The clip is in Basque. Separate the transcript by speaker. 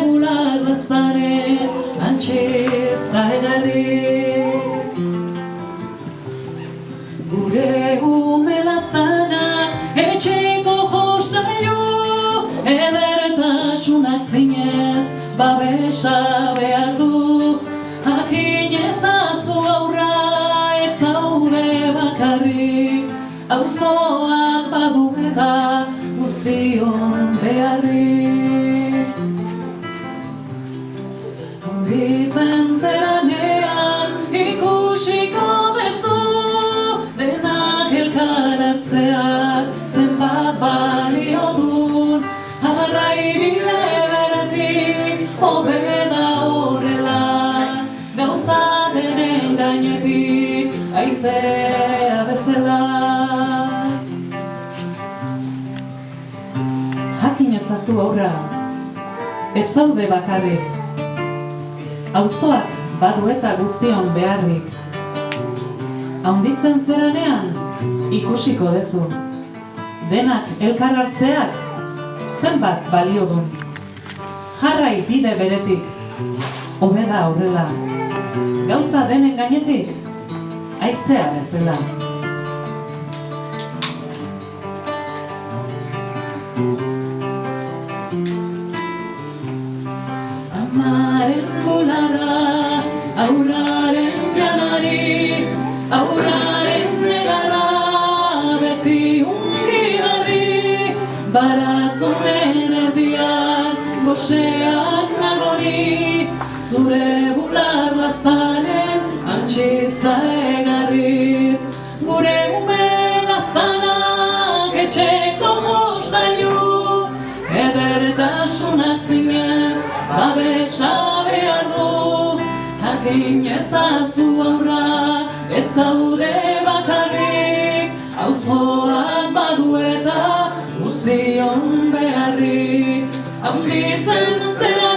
Speaker 1: bular lazaren antxez da egarrik. Gure ume lazanak etxeko jostailu, edertasunak zinez babesa behar du. Jakin ezazu aurra ez zaude bakarrik, auzoak badu eta guztion beharrik. Ongizen zeranean ikusiko bezu, denak elkarazteak zenbat balio dun. Jarrai bide beretik hobeda horrela, gauza denen gainetik haizea bezala. Jakin ezazu aurra, ez zaude bakarrik, auzoak badu eta guztion beharrik. Haunditzen zeranean ikusiko dezu, denak elkar hartzeak zenbat balio dun. Jarrai bide beretik, hobeda horrela, gauza denen gainetik haizea bezala. Amaren bularra, aurraren janari, aurraren negarra, beti unkigarri, barazonen erdian, goxeak nagori, zure bular lazaren antxiz da egarriz. Gure ume lazanak etxeko jostailu, edertasuna zinez babesa behar du. Jakin ezazu aurra ez zaude bakarrik, auzoak badu eta guztion beharrik. Haunditzen zera